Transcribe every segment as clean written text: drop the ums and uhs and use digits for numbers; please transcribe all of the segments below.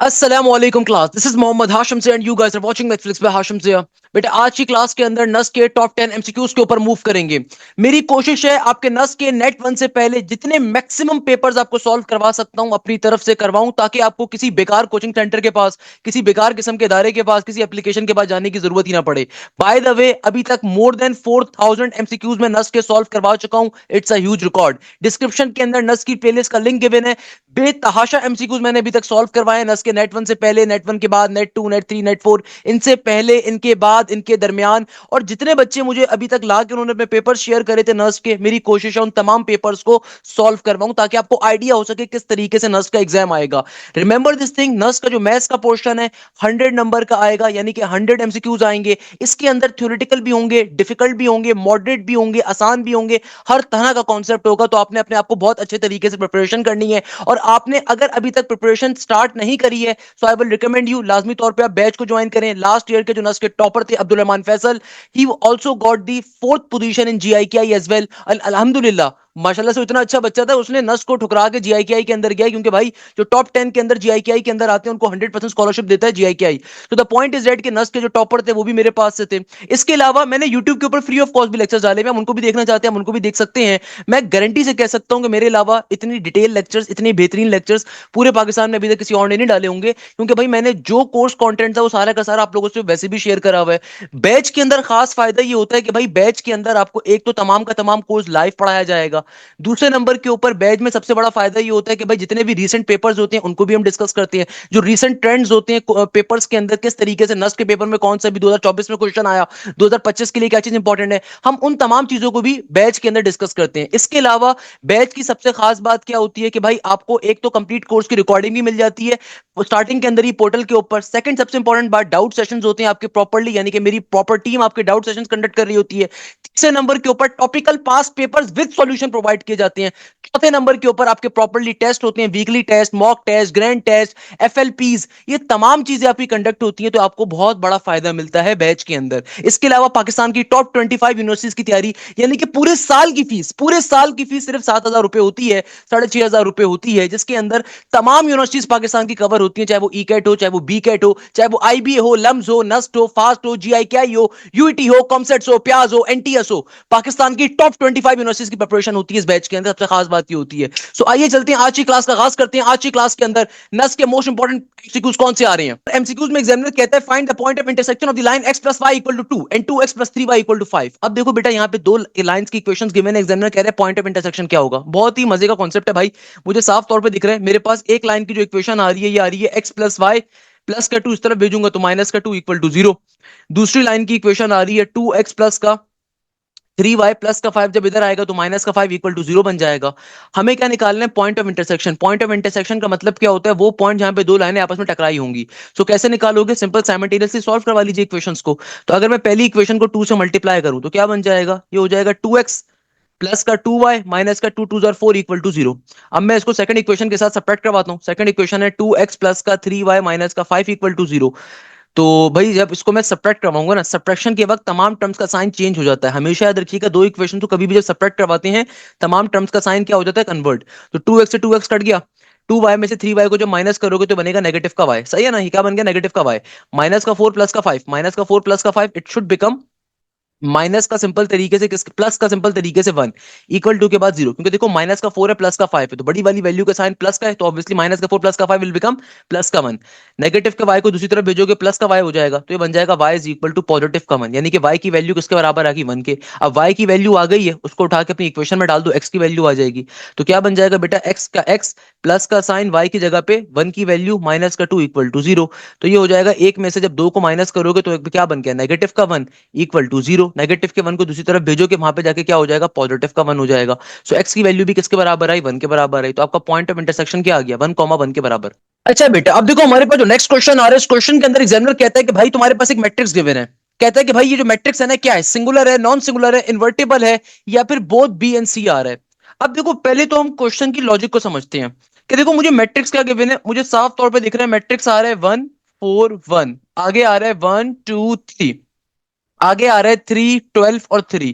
अस्सलामुअलैकुम class, this is Mohammad Hashim से and you guys are watching Netflix पे हाशिम से। बेटा आज की क्लास के अंदर नस के टॉप 10 एमसीक्यूज के ऊपर मूव करेंगे। मेरी कोशिश है आपके नस के नेट वन से पहले जितने मैक्सिमम पेपर्स आपको सॉल्व करवा सकता हूं अपनी तरफ से करवाऊं, ताकि आपको किसी बेकार कोचिंग सेंटर के पास, किसी बेकार किस्म के इदारे के पास, किसी एप्लीकेशन के पास जाने की जरूरत ही ना पड़े। बाय द वे, अभी तक मोर देन 4000 एमसीक्यूज में नस के सॉल्व करवा चुका हूं। It's a huge record. Description के अंदर नस की प्लेलिस्ट का लिंक गिवन है। बेतहाशा एमसीक्यूज मैंने अभी तक सॉल्व करवाए नस के नेट वन से पहले, नेट वन के बाद, NET two, NET three, NET four, इनसे पहले, इनके बाद, इनके दरमियान। और जितने बच्चे मुझे अभी तक ला के उन्होंने अपने पेपर शेयर करे थे नर्स के, मेरी कोशिश है उन तमाम पेपर्स को सॉल्व करवाऊं ताकि आपको आइडिया हो सके किस तरीके से नर्स का एग्जाम आएगा। रिमेंबर दिस थिंग, नर्स का जो मैथ्स का पोर्शन है 100 नंबर का आएगा, यानी कि 100 एमसीक्यूज आएंगे। इसके अंदर थ्योरेटिकल भी होंगे, डिफिकल्ट भी होंगे, मॉडरेट भी होंगे, आसान भी होंगे, हर तरह का कॉन्सेप्ट होगा। तो आपने अपने आप को बहुत अच्छे तरीके से प्रिपरेशन करनी है। और आपने अगर अभी तक प्रिपरेशन स्टार्ट नहीं करी है, सो आई विल रिकमेंड यू लाजमी तौर पे आप बैच को ज्वाइन करें। लास्ट ईयर के जो नस्ल के टॉपर थे Abdul Rahman Faisal, he also got the fourth position in GIKI as well. अल्हम्दुलिल्लाह, माशाल्लाह से इतना अच्छा बच्चा था, उसने नस को ठुकरा के जीआईकेआई के अंदर गया, क्योंकि भाई जो टॉप 10 के अंदर जीआईकेआई के अंदर आते हैं उनको 100% स्कॉलरशिप देता है जीआईकेआई। तो द पॉइंट इज दैट कि नस के जो टॉपर थे वो भी मेरे पास से थे। इसके अलावा मैंने यूट्यूब के ऊपर फ्री ऑफ कॉस्ट भी लेक्चर्स डाले हैं, हम उनको भी देखना चाहते हैं हम उनको भी देख सकते हैं। मैं गारंटी से कह सकता हूं कि मेरे अलावा इतनी डिटेल लेक्चर्स, इतनी बेहतरीन लेक्चर्स पूरे पाकिस्तान में अभी तक किसी और ने नहीं डाले होंगे, क्योंकि भाई मैंने जो कोर्स कंटेंट था वो सारा का सारा आप लोगों से वैसे भी शेयर करा हुआ है। बैच के अंदर खास फायदा ये होता है कि भाई बैच के अंदर आपको एक तो तमाम का तमाम कोर्स लाइव पढ़ाया जाएगा। दूसरे नंबर के ऊपर बैच में सबसे बड़ा फायदा ये होता है कि भाई जितने भी रीसेंट पेपर्स होते हैं उनको भी हम डिस्कस करते हैं। जो रीसेंट ट्रेंड्स होते हैं पेपर्स के अंदर, किस तरीके से नस्ट के पेपर में कौन सा भी 2024 में क्वेश्चन आया, 2025 के लिए क्या चीज इंपॉर्टेंट है, हम उन तमाम चीजों को भी बैच के अंदर डिस्कस करते हैं। इसके अलावा बैच की सबसे खास बात क्या होती है कि भाई आपको एक तो कंप्लीट कोर्स की रिकॉर्डिंग भी मिल जाती है स्टार्टिंग के अंदर ही पोर्टल के ऊपर। सेकंड सबसे इंपॉर्टेंट बात, डाउट सेशंस होते हैं आपके प्रॉपर्ली, यानी कि मेरी प्रॉपर टीम आपके डाउट सेशंस कंडक्ट कर रही होती है। तीसरे नंबर के ऊपर topical pass papers with solution provide किए जाते हैं। चौथे नंबर के ऊपर आपके प्रॉपर्ली टेस्ट होते हैं, weekly test, mock test, grand test, FLPs, ये तमाम चीजें आपकी कंडक्ट होती हैं। तो आपको बहुत बड़ा फायदा मिलता है बैच के अंदर। इसके अलावा पाकिस्तान की टॉप 25 यूनिवर्सिटीज की तैयारी, यानी कि पूरे साल की फीस सिर्फ 7,000 रुपए होती है, 6,500 रुपए होती है, जिसके अंदर तमाम यूनिवर्सिटीज पाकिस्तान की कवर होती है, चाहे वो ई कैट हो, चाहे वो बी कैट हो, चाहे वो आईबीए हो, लम्स हो, नस्ट हो, फास्ट हो, जीआईकेआई हो, यूईटी हो, कॉमसेट्स हो, प्याज हो, एनटीएस हो। पाकिस्तान की टॉप 25 यूनिवर्सिटीज की प्रिपरेशन होती है इस बैच के अंदर। सबसे खास बात ये होती है। सो आइए चलते हैं, आज की क्लास का आगाज करते हैं। आज की क्लास के अंदर नस के मोस्ट इंपॉर्टेंट एमसीक्यूज कौन से आ रहे हैं। एमसीक्यूज में एग्जामिनर कहता है find the point of intersection of the line x plus y equal to 2 and 2x plus 3y equal to 5। अब देखो बेटा, यहाँ पे दो लाइंस की इक्वेशंस गिवन है, एग्जामिनर कह रहा है पॉइंट ऑफ इंटरसेक्शन क्या होगा। बहुत ही मजे का कॉन्सेप्ट है भाई, मुझे साफ तौर पे दिख रहा है। मेरे पास एक लाइन की जो इक्वेशन आ रही है, ये आ रही है x प्लस वाई, प्लस का 2 इस तरफ भेजूंगा तो माइनस का 2 इक्वल टू 0। दूसरी लाइन की इक्वेशन आ रही है 2x प्लस का 3y प्लस का 5, जब इधर आएगा तो माइनस का 5 इक्वल टू 0 बन जाएगा। हमें क्या निकालना है, point of intersection. Point of intersection का मतलब क्या होता है, वो पॉइंट जहां पे दो लाइनें आपस में टकराई होंगी। सो कैसे निकालोगे, सिंपल साइमल्टेनियसली सॉल्व करवा लीजिए इक्वेशंस को। तो अगर मैं पहली इक्वेशन को 2 से मल्टीप्लाई करूं तो क्या बन जाएगा, ये हो जाएगा 2x प्लस का 2y माइनस का 2 2 4 इक्वल टू 0। अब मैं इसको सेकंड इक्वेशन के साथ सब्ट्रैक्ट करवाता हूं। सेकंड इक्वेशन है 2x प्लस का 3y माइनस का 5 इक्वल टू 0। तो भाई जब इसको मैं सब्ट्रैक्ट करवाऊंगा ना, सब्ट्रैक्शन के वक्त तमाम टर्म्स का साइन चेंज हो जाता है। हमेशा याद रखिएगा, दो इक्वेशन तो कभी भी जब सब्ट्रैक्ट करवाते हैं तमाम टर्म्स का साइन क्या हो जाता है, कन्वर्ट। तो 2x से 2x कट गया, 2y में से 3y को जब माइनस करोगे तो बनेगा नेगेटिव का y। सही है ना, ये क्या बन गया, नेगेटिव का y। माइनस का 4 प्लस का 5, माइनस का 4 प्लस का 5, इट शुड बिकम माइनस का सिंपल तरीके से किस, प्लस का सिंपल तरीके से 1 इक्वल टू के बाद 0, क्योंकि देखो माइनस का 4 है, प्लस का 5 है, तो बड़ी वाली वैल्यू का साइन प्लस का है, तो ऑब्वियसली माइनस का 4 प्लस का 5 विल बिकम प्लस का 1। नेगेटिव के y को दूसरी तरफ भेजोगे, प्लस का y हो जाएगा, तो ये बन जाएगा y is equal to positive का 1, यानी कि y की वैल्यू किसके बराबर आ गई, 1 के। अब y की वैल्यू आ गई है, उसको उठा के अपनी इक्वेशन में डाल दो, x की वैल्यू आ जाएगी। तो क्या बन जाएगा बेटा, x का x प्लस का साइन y की जगह पे 1 की वैल्यू माइनस का 2 इक्वल टू 0। तो ये हो जाएगा, एक में से जब दो को माइनस करोगे तो क्या बन गया, नेगेटिव का 1 इक्वल टू 0। नेगेटिव के 1 को दूसरी तरफ भेजोगे, वहां पे जाके क्या हो जाएगा, पॉजिटिव का 1 हो जाएगा। सो एक्स की वैल्यू भी किसके बराबर आई, 1 के बराबर आई। तो आपका पॉइंट ऑफ इंटरसेक्शन क्या आ गया, 1,1 के बराबर। अच्छा बेटा, अब देखो हमारे पास जो नेक्स्ट क्वेश्चन आ रहा है, इस क्वेश्चन के अंदर एग्जामिनर कहता है कि भाई तुम्हारे पास एक मैट्रिक्स गिवन है। कहता है कि भाई ये जो मैट्रिक्स है ना, क्या है, सिंगुलर है, नॉन सिंगुलर है, इन्वर्टिबल है, या फिर बोथ बी एंड सी आ रहा है। अब देखो पहले तो हम क्वेश्चन की लॉजिक को समझते हैं कि देखो मुझे मैट्रिक्स क्या गिवन है, मुझे साफ तौर पे दिख रहा है मैट्रिक्स आ रहा है 1 4 1, आगे आ रहा है 1 2 3, आगे आ रहा है 3 12 और 3।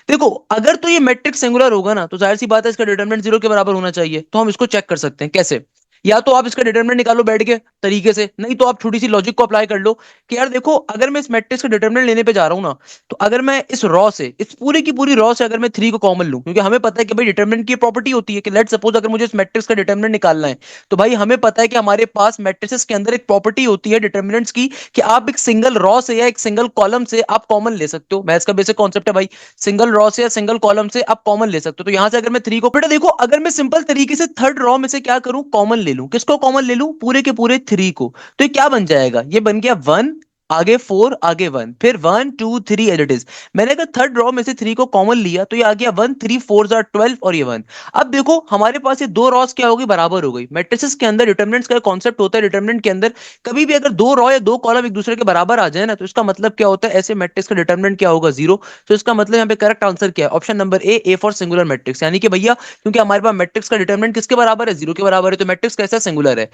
देखो अगर तो ये मैट्रिक्स सिंगुलर होगा ना, तो जाहिर सी बात है इसका डिटरमिनेंट 0 के बराबर होना चाहिए। तो हम इसको चेक कर सकते हैं कैसे, या तो आप इसका डिटरमिनेंट निकालो बैठ के तरीके से, नहीं तो आप छोटी सी लॉजिक को अप्लाई कर लो कि यार देखो, अगर मैं इस मैट्रिक्स का डिटरमिनेंट लेने पे जा रहा हूं ना, तो अगर मैं इस रॉ से, इस पूरी की पूरी रॉ से अगर मैं 3 को कॉमन लूं, क्योंकि हमें पता है कि भाई डिटरमिनेंट की प्रॉपर्टी होती है कि लेट सपोज अगर मुझे इस मैट्रिक्स का डिटरमिनेंट निकालना है, तो भाई हमें पता है कि हमारे पास मैट्रिसेस के अंदर एक प्रॉपर्टी होती है डिटरमिनेंट्स की, कि आप एक सिंगल रॉ से या एक सिंगल कॉलम से आप कॉमन ले सकते हो। मैथ्स का बेसिक कॉन्सेप्ट है भाई, सिंगल रॉ से या सिंगल कॉलम से आप कॉमन ले सकते हो। तो यहां से अगर मैं 3 को, बेटा देखो, अगर मैं सिंपल तरीके से थर्ड रॉ में से क्या करूं, कॉमन ले लूं, किसको कॉमन ले लूं, पूरे के पूरे 3 को, तो ये क्या बन जाएगा, ये बन गया 1, आगे 4, आगे 1, फिर 1 2 3 एज इट इज। मैंने अगर थर्ड रॉ में से 3 को कॉमन लिया तो ये आ गया 1 3 4 12 और ये 1। अब देखो हमारे पास ये दो रॉस क्या हो गई, बराबर हो गई। मैट्रिसेस के अंदर डिटरमिनेंट्स का कॉन्सेप्ट होता है, डिटरमिनेंट के अंदर कभी भी अगर दो रॉ या दो कॉलम एक दूसरे के बराबर आ जाए ना, तो इसका मतलब क्या होता है, ऐसे मैट्रिक्स का डिटरमिनेंट क्या होगा, जीरो। तो इसका मतलब यहाँ पे करेक्ट आंसर क्या है, option number A for singular matrix, यानी कि भैया क्योंकि हमारे पास मैट्रिक्स का डिटरमिनेंट किसके बराबर है, जीरो के बराबर है, तो मैट्रिक्स कैसा सिंगुलर है।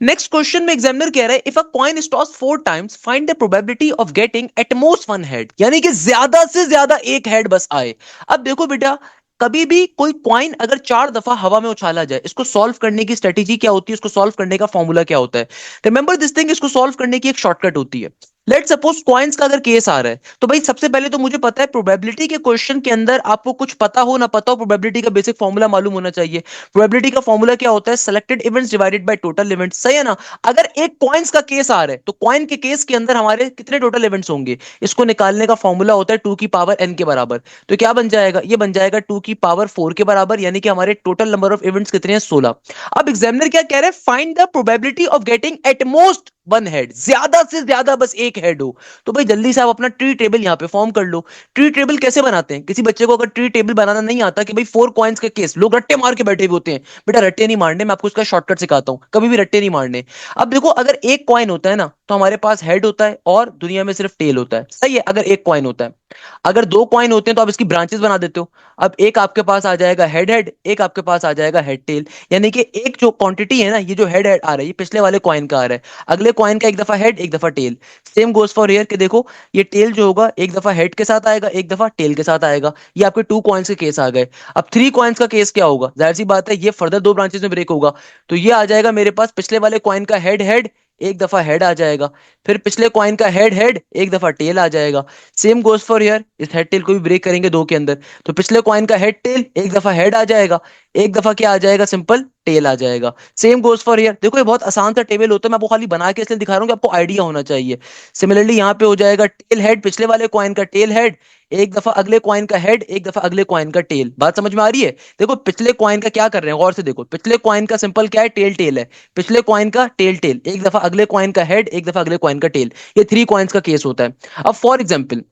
नेक्स्ट क्वेश्चन में एग्जामिनर कह रहा है, if a coin is tossed 4 times find the probability of getting at most 1 head, यानी कि ज्यादा से ज्यादा एक हेड बस आए। अब देखो बेटा, कभी भी कोई कॉइन अगर 4 दफा हवा में उछाला जाए, इसको सॉल्व करने की स्ट्रेटेजी क्या होती है, इसको सॉल्व करने का फॉर्मूला क्या होता है, रिमेंबर दिस थिंग, इसको सॉल्व करने की एक शॉर्टकट होती है। लेट सपोज कॉइन्स का अगर केस आ रहा है, तो भाई सबसे पहले तो मुझे पता है प्रोबेबिलिटी के क्वेश्चन के अंदर आपको कुछ पता हो ना पता हो, प्रोबेबिलिटी का बेसिक फॉर्मूला मालूम होना चाहिए। प्रोबेबिलिटी का फॉर्मूला क्या होता है, selected events divided by total events, सही है ना। अगर एक कॉइन्स का केस आ रहा है, तो कॉइन के केस के अंदर हमारे कितने टोटल इवेंट्स होंगे, इसको निकालने का फॉर्मूला होता है 2 की पावर n के बराबर। तो क्या बन जाएगा, ये बन जाएगा 2 की पावर 4 के बराबर, यानी कि हमारे टोटल नंबर ऑफ इवेंट्स कितने हैं, 16। अब एग्जामिनर क्या कह रहे हैं, find the probability of getting at most 1 head, ज्यादा से ज्यादा बस एक हेड हो। तो भाई जल्दी से आप अपना ट्री टेबल यहां पे फॉर्म कर लो। ट्री टेबल कैसे बनाते हैं, किसी बच्चे को अगर ट्री टेबल बनाना नहीं आता, कि भाई 4 कॉइन्स का केस, लोग रट्टे मार के बैठे हुए होते हैं, बेटा रट्टे नहीं मारने, मैं आपको इसका शॉर्टकट सिखाता हूं, कभी भी रट्टे नहीं मारने। अब देखो, अगर एक कॉइन होता है ना, तो हमारे पास हेड होता है और दुनिया में सिर्फ टेल होता है, सही है, अगर एक कॉइन होता है। अगर दो कॉइन होते हैं तो आप इसकी ब्रांचेस बना देते हो। अब एक आपके पास आ जाएगा हेड हेड, एक आपके पास आ जाएगा हेड टेल, यानी कि एक जो क्वांटिटी है ना, ये जो हेड हेड आ रहा है, ये पिछले वाले कॉइन का आ रहा है, अगले कॉइन का एक दफा हेड एक दफा tail. Same goes for here, कि देखो ये टेल जो होगा एक दफा हेड के साथ आएगा, एक दफा टेल के साथ आएगा। ये आपके 2 कॉइन्स के केस आ गए। अब 3 कॉइन्स का केस क्या होगा, जाहिर सी बात है ये फर्दर 2 ब्रांचेस में ब्रेक होगा। तो ये आ जाएगा मेरे पास पिछले वाले कॉइन का हेड हेड, एक दफा हेड आ जाएगा, फिर पिछले कॉइन का हेड हेड, एक दफा टेल आ जाएगा। सेम गोज फॉर हियर, इस हेड टेल को भी ब्रेक करेंगे 2 के अंदर, तो पिछले कॉइन का हेड टेल, एक दफा हेड आ जाएगा, एक दफा क्या आ जाएगा, सिंपल टेल आ जाएगा। सेम गोज फॉर हियर, देखो ये बहुत आसान सा टेबल होता है, मैं आपको खाली बना के इसलिए दिखा रहा हूँ कि आपको आइडिया होना चाहिए। सिमिलरली यहाँ पे हो जाएगा टेल हेड, पिछले वाले कॉइन का टेल हेड, एक दफा अगले कॉइन का हेड, एक दफा अगले कॉइन का टेल। बात समझ में आ रही है। देखो पिछले कॉइन का क्या कर रहे हैं, गौर से देखो, पिछले कॉइन का सिंपल क्या है, टेल टेल है, पिछले कॉइन का टेल टेल, एक दफा अगले कॉइन का हेड, एक दफा अगले कॉइन का टेल। ये 3 कॉइन्स का केस होता है। अब फॉर एग्जाम्पल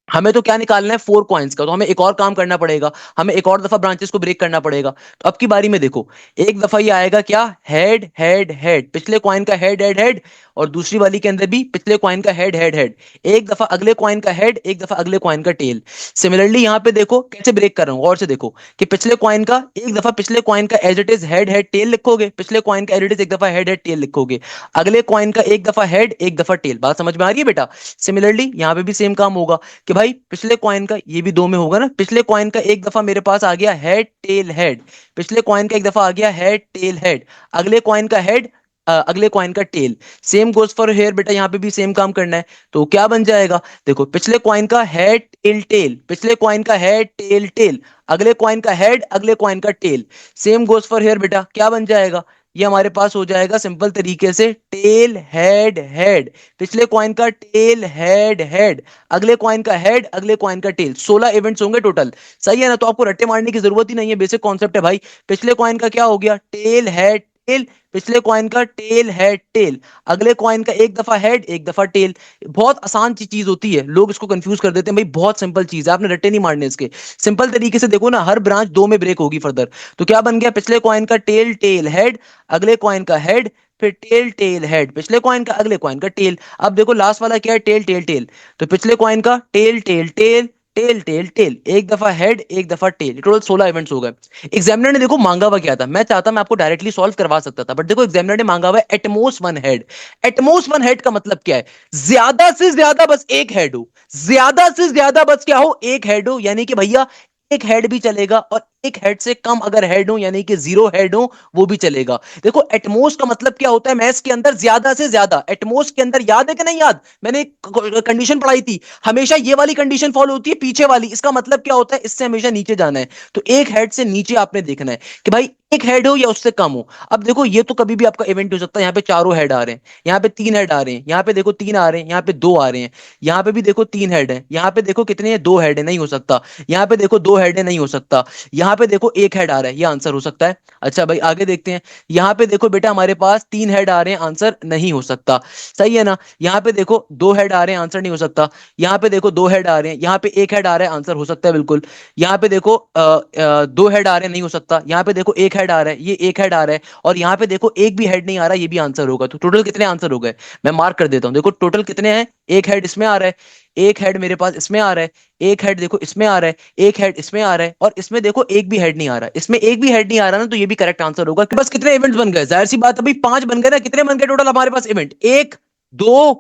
हमें तो क्या निकालना है, 4 कॉइन्स का, तो हमें एक और काम करना पड़ेगा, हमें एक और दफा ब्रांचेस को ब्रेक करना पड़ेगा। तो अब की बारी में देखो, एक दफा ये आएगा क्या, हेड हेड हेड, पिछले कॉइन का हेड हेड हेड, और दूसरी वाली के अंदर भी पिछले कॉइन का हेड हेड हेड, एक दफा अगले कॉइन का हेड, एक दफा अगले कॉइन का टेल। सिमिलरली यहाँ पे देखो कैसे ब्रेक कर रहा हूँ, और से देखो कि पिछले कॉइन का एक दफा, पिछले कॉइन का as it is head head tail लिखोगे, पिछले कॉइन का एज इट इज एक दफा हेड हेड टेल लिखोगे, अगले कॉइन का एक दफा हेड एक दफा टेल। बात समझ में आ रही है बेटा। सिमिलरली यहाँ पे भी सेम काम होगा कि भाई पिछले कॉइन का, ये भी 2 में होगा ना, पिछले कॉइन का एक दफा मेरे पास आ गया हेड टेल हेड, पिछले कॉइन का एक दफा आ गया हेड टेल हेड, अगले कॉइन का हेड, अगले कॉइन का tail. Same goes for here, बेटा यहाँ पे भी सेम काम करना है। तो क्या बन जाएगा, देखो पिछले कॉइन का हेड टेल टेल, पिछले कॉइन का हेड टेल टेल, अगले कॉइन का हेड, अगले कॉइन का tail. Same goes for here, बेटा क्या बन जाएगा, ये हमारे पास हो जाएगा सिंपल तरीके से टेल हेड हेड, पिछले कॉइन का टेल हेड हेड, अगले कॉइन का हेड, अगले कॉइन का टेल। 16 इवेंट्स होंगे टोटल, सही है ना। तो आपको रट्टे मारने की जरूरत ही नहीं है, बेसिक कॉन्सेप्ट है भाई। पिछले कॉइन का क्या हो गया, टेल हेड टेल, पिछले कॉइन का टेल हेड टेल, अगले कॉइन का एक दफा हेड एक दफा टेल। बहुत आसान सी चीज होती है, लोग इसको कंफ्यूज कर देते हैं, भाई बहुत सिंपल चीज है, आपने रट्टे नहीं मारने इसके। सिंपल तरीके से देखो ना, हर ब्रांच 2 में ब्रेक होगी फर्दर। तो क्या बन गया, पिछले कॉइन का टेल टेल हेड, अगले कॉइन का हेड, फिर टेल टेल हेड, पिछले कॉइन का, अगले कॉइन का टेल। अब देखो लास्ट वाला क्या है, टेल टेल टेल, तो पिछले कॉइन का tail tail tail, tail tail tail, एक दफा हेड एक दफा टेल, टोटल 16 इवेंट्स हो गए। एग्जामिनर ने देखो मांगा हुआ क्या था, मैं चाहता मैं आपको डायरेक्टली सॉल्व करवा सकता था, बट देखो एग्जामिनर ने मांगा हुआ एटमोस्ट 1 हेड। एटमोस्ट 1 हेड का मतलब क्या है, ज्यादा से ज्यादा बस एक हेड हो, ज्यादा से ज्यादा बस क्या हो, एक हेड हो, यानी कि भैया एक हेड भी चलेगा और एक हेड से कम अगर हेड हो यानी कि जीरो हेड हो वो भी चलेगा। देखो एटमोस्ट का मतलब क्या होता है मैथ्स के अंदर, ज्यादा से ज्यादा। एटमोस्ट के अंदर याद है कि नहीं याद, मैंने कंडीशन पढ़ाई थी, हमेशा ये वाली कंडीशन फॉलो होती है पीछे वाली। इसका मतलब क्या होता है, इससे हमेशा नीचे जाना है। तो एक हेड से नीचे आपने देखना है कि भाई एक हेड हो या उससे कम हो। अब देखो ये तो कभी भी आपका इवेंट हो सकता है। यहाँ पे चारों हेड आ रहे हैं, यहाँ पे तीन हेड आ रहे हैं, यहाँ पे देखो तीन आ रहे हैं, यहाँ पे दो आ रहे हैं, यहाँ पे भी देखो तीन हेड है, यहाँ पे देखो कितने हैं, दो हेड है, नहीं हो सकता। यहाँ पे देखो दो हेड है, नहीं हो सकता। यहाँ पे देखो एक हेड आ रहा है, ये आंसर हो सकता है। अच्छा भाई आगे देखते हैं। यहाँ पे देखो बेटा हमारे पास तीन हेड आ रहे हैं, आंसर नहीं हो सकता। सही है ना। यहाँ पे देखो दो हेड आ रहे हैं, आंसर नहीं हो सकता। यहाँ पे देखो दो हेड आ रहे हैं, यहाँ पे एक हेड आ रहा है, आंसर हो सकता है बिल्कुल। यहाँ पे देखो दो हेड आ रहे हैं, नहीं हो सकता। यहाँ पे देखो एक हेड आ रहा है, ये एक हेड आ रहा है, और यहाँ पे देखो एक भी हेड नहीं आ रहा, ये भी आंसर होगा। तो टोटल कितने आंसर हो गए, मैं मार्क कर देता हूं। देखो टोटल कितने हैं, एक हेड इसमें आ रहा है, एक हेड मेरे पास इसमें आ रहा है, एक हेड देखो इसमें आ रहा है, एक हेड इसमें आ रहा है, और इसमें देखो एक भी हेड नहीं आ रहा है। इसमें एक भी हेड नहीं आ रहा ना, तो ये भी करेक्ट आंसर होगा। कि बस कितने इवेंट्स बन गए, जाहिर सी बात अभी पांच बन गए ना। कितने बन गए टोटल हमारे पास इवेंट, एक दो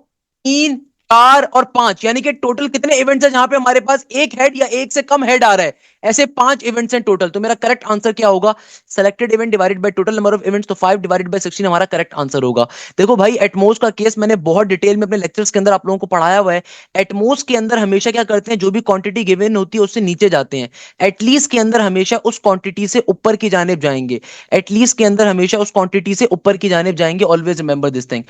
तीन चार और पांच, यानी कि टोटल कितने इवेंट्स हैं जहां पे हमारे पास एक हेड या एक से कम हेड आ रहा है। ऐसे पांच इवेंट्स हैं टोटल। तो मेरा करेक्ट आंसर क्या होगा, selected event divided by total number of events, तो 5 डिवाइडेड बाय 16 हमारा करेक्ट आंसर होगा। देखो भाई एटमोस का केस मैंने बहुत डिटेल में अपने लेक्चर्स के अंदर आप लोगों को पढ़ाया हुआ है। एटमोस के अंदर हमेशा क्या करते हैं, जो भी क्वांटिटी गिवन होती है उससे नीचे जाते हैं। एटलीस्ट के अंदर हमेशा उस क्वांटिटी से ऊपर की जानिब जाएंगे। एटलीस्ट के अंदर हमेशा उस क्वांटिटी से ऊपर की जानिब जाएंगे। Always remember this thing.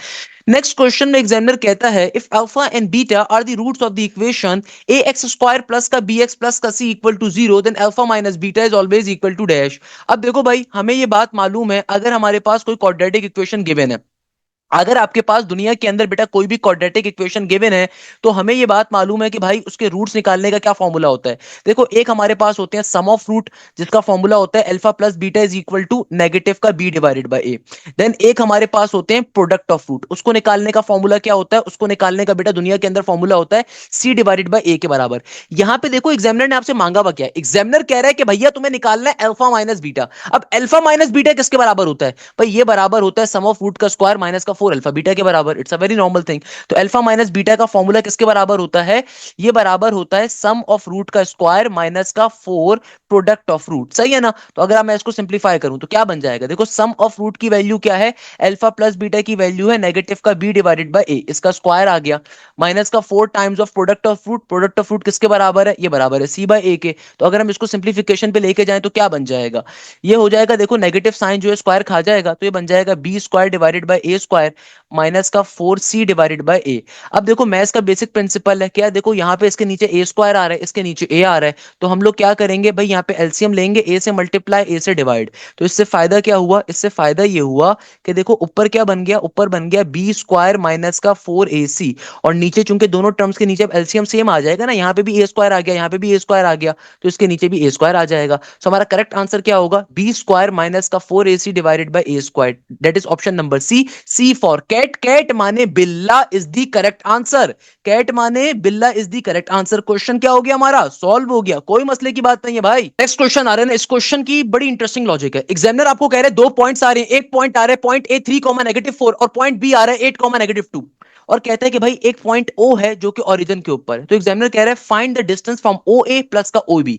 Next question में एग्जामिनर कहता है if alpha and beta are the roots of the equation A X square plus का बी एक्स प्लस का C equal to zero, then alpha minus beta is always equal to dash. अब देखो भाई हमें ये बात मालूम है, अगर हमारे पास कोई क्वाड्रेटिक इक्वेशन गिवन है, अगर आपके पास दुनिया के अंदर बेटा कोई भी क्वाड्रेटिक इक्वेशन गिवन है, तो हमें ये बात मालूम है कि भाई उसके रूट्स निकालने का क्या फॉर्मूला होता है। देखो एक हमारे पास होते हैं सम ऑफ रूट, जिसका फॉर्मूला होता है alpha plus beta is equal to negative का B divided by A. Then एक हमारे पास होते हैं प्रोडक्ट ऑफ रूट, उसको निकालने का फॉर्मूला क्या होता है, उसको निकालने का बेटा दुनिया के अंदर फॉर्मूला होता है सी डिवाइडेड बाय ए के बराबर। यहां पे देखो एग्जामिनर ने आपसे मांगा हुआ क्या है, एग्जामिनर कह रहा है कि भैया तुम्हें निकालना है अल्फा माइनस बीटा। अब अल्फा माइनस बीटा किसके बराबर होता है, भाई ये बराबर होता है सम ऑफ रूट का स्क्वायर माइनस का फोर अल्फा बीटा के बराबर। It's a very normal thing. तो अल्फा माइनस बीटा का फॉर्मूला किसके बराबर होता है, ये बराबर होता है सम ऑफ रूट का स्क्वायर माइनस का फोर प्रोडक्ट ऑफ रूट। सही है ना। तो अगर मैं इसको सिंप्लीफाई करूं तो क्या बन जाएगा, देखो सम ऑफ रूट की वैल्यू क्या है, अल्फा प्लस बीटा की वैल्यू है नेगेटिव का बी डिवाइडेड बाय ए, इसका स्क्वायर आ गया, माइनस का four times of product of root. Product of root किसके बराबर है, ये बराबर है सी बाय ए के। तो अगर हम इसको सिंप्लीफिकेशन पे लेके जाएं तो क्या बन जाएगा, ये हो जाएगा, देखो नेगेटिव साइन जो है स्क्वायर खा जाएगा, तो ये बन जाएगा B square divided by A square minus का four C divided by A. अब देखो मैथ्स का बेसिक प्रिंसिपल है क्या, देखो यहाँ पे इसके नीचे ए स्क्वायर आ रहा है, इसके नीचे ए आ रहा है, तो हम लोग क्या करेंगे भाई, यहाँ पे एलसीएम लेंगे, ए से मल्टीप्लाई ए से डिवाइड। तो इससे फायदा क्या हुआ, इससे फायदा ये हुआ कि देखो ऊपर क्या बन गया, ऊपर बन गया बी स्क्वायर माइनस का फोर ए सी, और नीचे चूंकि दोनों टर्म्स के नीचे एलसीएम सेम आ जाएगा ना, यहाँ पे भी ए स्क्वायर आ गया, यहाँ पे भी ए स्क्वायर आ गया, तो इसके नीचे भी ए स्क्वायर आ जाएगा। सो हमारा करेक्ट आंसर क्या होगा, बी स्क्वायर माइनस का four A C divided by A square, that is option number C. C for cat, cat माने बिल्ला is the correct answer. Cat माने बिल्ला is the correct answer. Question क्या हो गया हमारा, सॉल्व हो गया, कोई मसले की बात नहीं है भाई। नेक्स्ट क्वेश्चन आ रहा है ना, इस क्वेश्चन की बड़ी इंटरेस्टिंग लॉजिक है। एग्जामिनर आपको कह रहे हैं दो पॉइंट्स आ रहे हैं, एक पॉइंट आ रहा है point A three comma negative four, और पॉइंट बी आ रहा है एट कॉमा नेगेटिव टू, और कहता है कि भाई एक पॉइंट ओ है जो कि ओरिजिन के ऊपर है। तो एग्जामिनर कह रहा है find the distance from O A plus का ओ बी।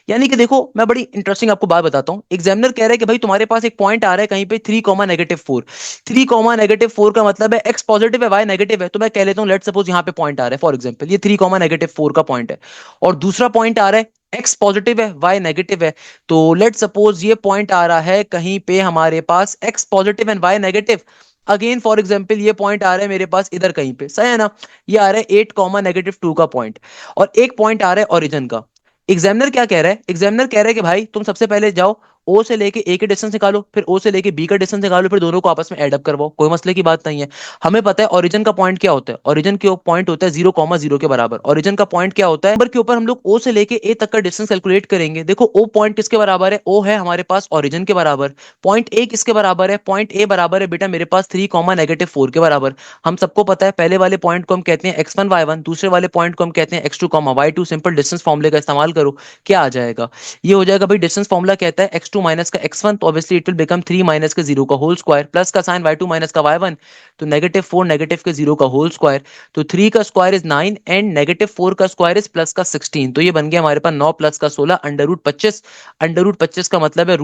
यानी कि देखो मैं बड़ी इंटरेस्टिंग आपको बात बताता हूं। एग्जामिनर कह रहा है कि भाई तुम्हारे पास एक पॉइंट आ रहा है कहीं पे three comma negative four. Three comma negative four का मतलब है एक्स पॉजिटिव है वाई नेगेटिव है। तो मैं कह लेता हूं लेट सपोज यहां पे पॉइंट आ रहा है, फॉर एग्जाम्पल ये थ्री कॉमा नेगेटिव फोर का पॉइंट है, और दूसरा पॉइंट आ रहा है एक्स पॉजिटिव है वाई नेगेटिव है। तो लेट सपोज ये पॉइंट आ रहा है कहीं पे हमारे पास X positive and Y negative. Again for example ये पॉइंट आ रहा है मेरे पास इधर कहीं पे, सही है ना, ये आ रहा है एट कॉमा नेगेटिव टू का पॉइंट, और एक पॉइंट आ रहा है ओरिजिन का। एग्जामिनर क्या कह रहा है, एग्जामिनर कह रहा है कि भाई तुम सबसे पहले जाओ ओ से लेके ए के डिस्टेंस निकालो, फिर ओ से लेके बी का डिस्टेंस निकालो, फिर दोनों को आपस में ऐड अप करवाओ, कोई मसले की बात नहीं है। हमें पता है ओरिजिन का पॉइंट क्या होता है, ओरिजिन के पॉइंट होता है जीरो कॉमा जीरो के बराबर। ओरिजिन का पॉइंट क्या होता है, नंबर के ऊपर हम लोग ओ से लेके ए तक का डिस्टेंस कैलकुलेट करेंगे। देखो ओ पॉइंट किसके बराबर है, ओ है हमारे पास ओरिजिन के बराबर। पॉइंट ए किसके बराबर है, पॉइंट ए बराबर है बेटा मेरे पास थ्री कॉमा नेगेटिव फोर के बराबर। हम सबको पता है पहले वाले पॉइंट को हम कहते हैं एक्स वन वाई वन, दूसरे वाले पॉइंट को हम कहते हैं x two comma y two. Simple distance फॉर्मूले का इस्तेमाल करो, क्या आ जाएगा, ये हो जाएगा भाई डिस्टेंस फॉर्मूला कहता है एक्स x2 माइनस का x1, तो obviously it will become 3 minus के 0 का होल स्क्वायर, प्लस का साइन y2 माइनस का y1, तो -4 नेगेटिव के 0 का होल स्क्वायर, तो 3 का स्क्वायर इज 9 एंड -4 का स्क्वायर इज प्लस का 16, तो ये बन गया हमारे पास 9 प्लस का 16 √25। √25 का मतलब है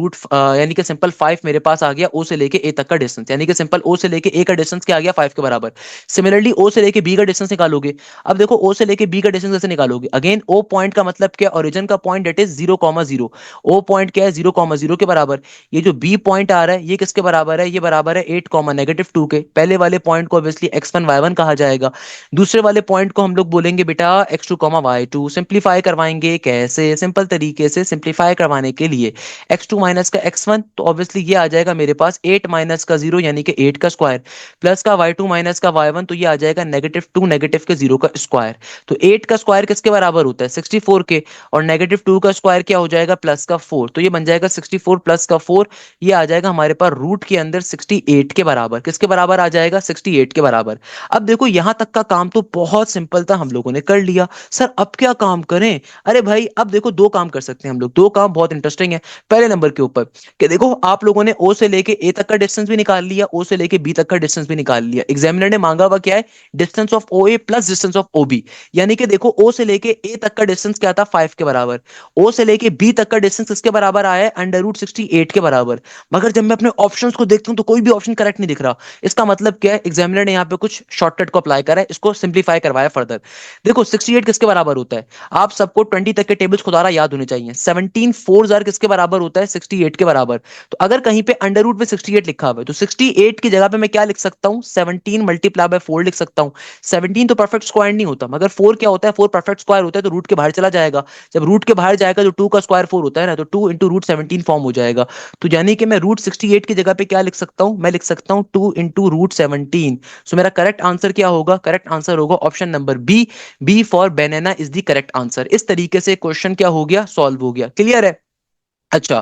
यानी कि सिंपल 5 मेरे पास आ गया ओ से लेके ए तक का डिस्टेंस, यानी कि सिंपल ओ से लेके ए का डिस्टेंस क्या आ गया 5 के बराबर। सिमिलरली ओ से लेके बी का डिस्टेंस निकालोगे। अब देखो ओ से लेके बी का डिस्टेंस कैसे निकालोगे, अगेन ओ पॉइंट का मतलब क्या, ओरिजिन का point that is 0,0। O point क्या है 0,0 के बराबर। ये जो बी पॉइंट आ रहा है ये किसके बराबर है, ये बराबर है 8, -2 के। पहले वाले पॉइंट को ऑब्वियसली x1 y1 कहा जाएगा, दूसरे वाले पॉइंट को हम लोग बोलेंगे बेटा x2 y2। सिंप्लीफाई करवाएंगे कैसे, सिंपल तरीके से सिंप्लीफाई करवाने के लिए x2 माइनस का x1, तो ऑब्वियसली ये आ जाएगा मेरे पास 8 माइनस का 0 यानी कि 8 का स्क्वायर, प्लस का y2 माइनस का y1, तो ये आ जाएगा -2 नेगेटिव के 0 का स्क्वायर। तो 8 का स्क्वायर किसके बराबर होता है 64 के, और -2 का स्क्वायर क्या हो जाएगा प्लस का 4, तो ये बन जाएगा 64 प्लस का 4, ये आ जाएगा हमारे पास रूट के अंदर 68 के बराबर। किसके बराबर आ जाएगा 68 के बराबर। अब देखो यहां तक का काम तो बहुत सिंपल था, हम लोगों ने कर लिया। सर अब क्या काम करें, अरे भाई अब देखो दो काम कर सकते हैं हम लोग, दो काम बहुत इंटरेस्टिंग है। पहले नंबर के ऊपर कि देखो आप लोगों ने ओ से लेके ए तक का डिस्टेंस भी निकाल लिया, ओ से लेके बी तक का डिस्टेंस भी निकाल लिया। एग्जामिनर ने मांगा हुआ क्या है, distance of O A plus distance of O B, यानी कि देखो ओ से लेके ए तक का डिस्टेंस क्या था 5 के बराबर, ओ से लेके बी तक का डिस्टेंस किसके बराबर आया है √68 के बराबर। मगर जब मैं अपने ऑप्शंस को देखता हूं तो कोई भी ऑप्शन करेक्ट नहीं दिख रहा। इसका मतलब क्या है, एग्जामिनर ने यहाँ पे कुछ शॉर्टकट को अप्लाई करा है, इसको सिंप्लीफाई करवाया फर्दर। देखो 68 किसके बराबर होता है, आप सबको 20 तक के टेबल्स खुदारा याद होने चाहिए। 17 4 किसके बराबर होता है 68 के बराबर। तो अगर कहीं पे अंडर रूट पे 68 लिखा हुआ है तो 68 की जगह पे मैं क्या लिख सकता हूं 17 मल्टीप्लाई बाय 4 लिख सकता हूं। 17 तो परफेक्ट स्क्वायर नहीं होता, मगर 4 क्या होता है, 4 परफेक्ट स्क्वायर होता है, तो रूट के बाहर चला जाएगा। जब रूट के बाहर जाएगा तो 2 का स्क्वायर 4 होता है ना, तो 2 इंटू √17 फॉर्म हो जाएगा। तो यानी कि मैं √68 की जगह पे क्या लिख सकता हूं, मैं लिख सकता हूं 2 इंटू √17। सो मेरा करेक्ट आंसर क्या होगा, करेक्ट आंसर होगा option number B, B for banana is the correct answer. इस तरीके से क्वेश्चन क्या हो गया, सॉल्व हो गया। क्लियर है। अच्छा,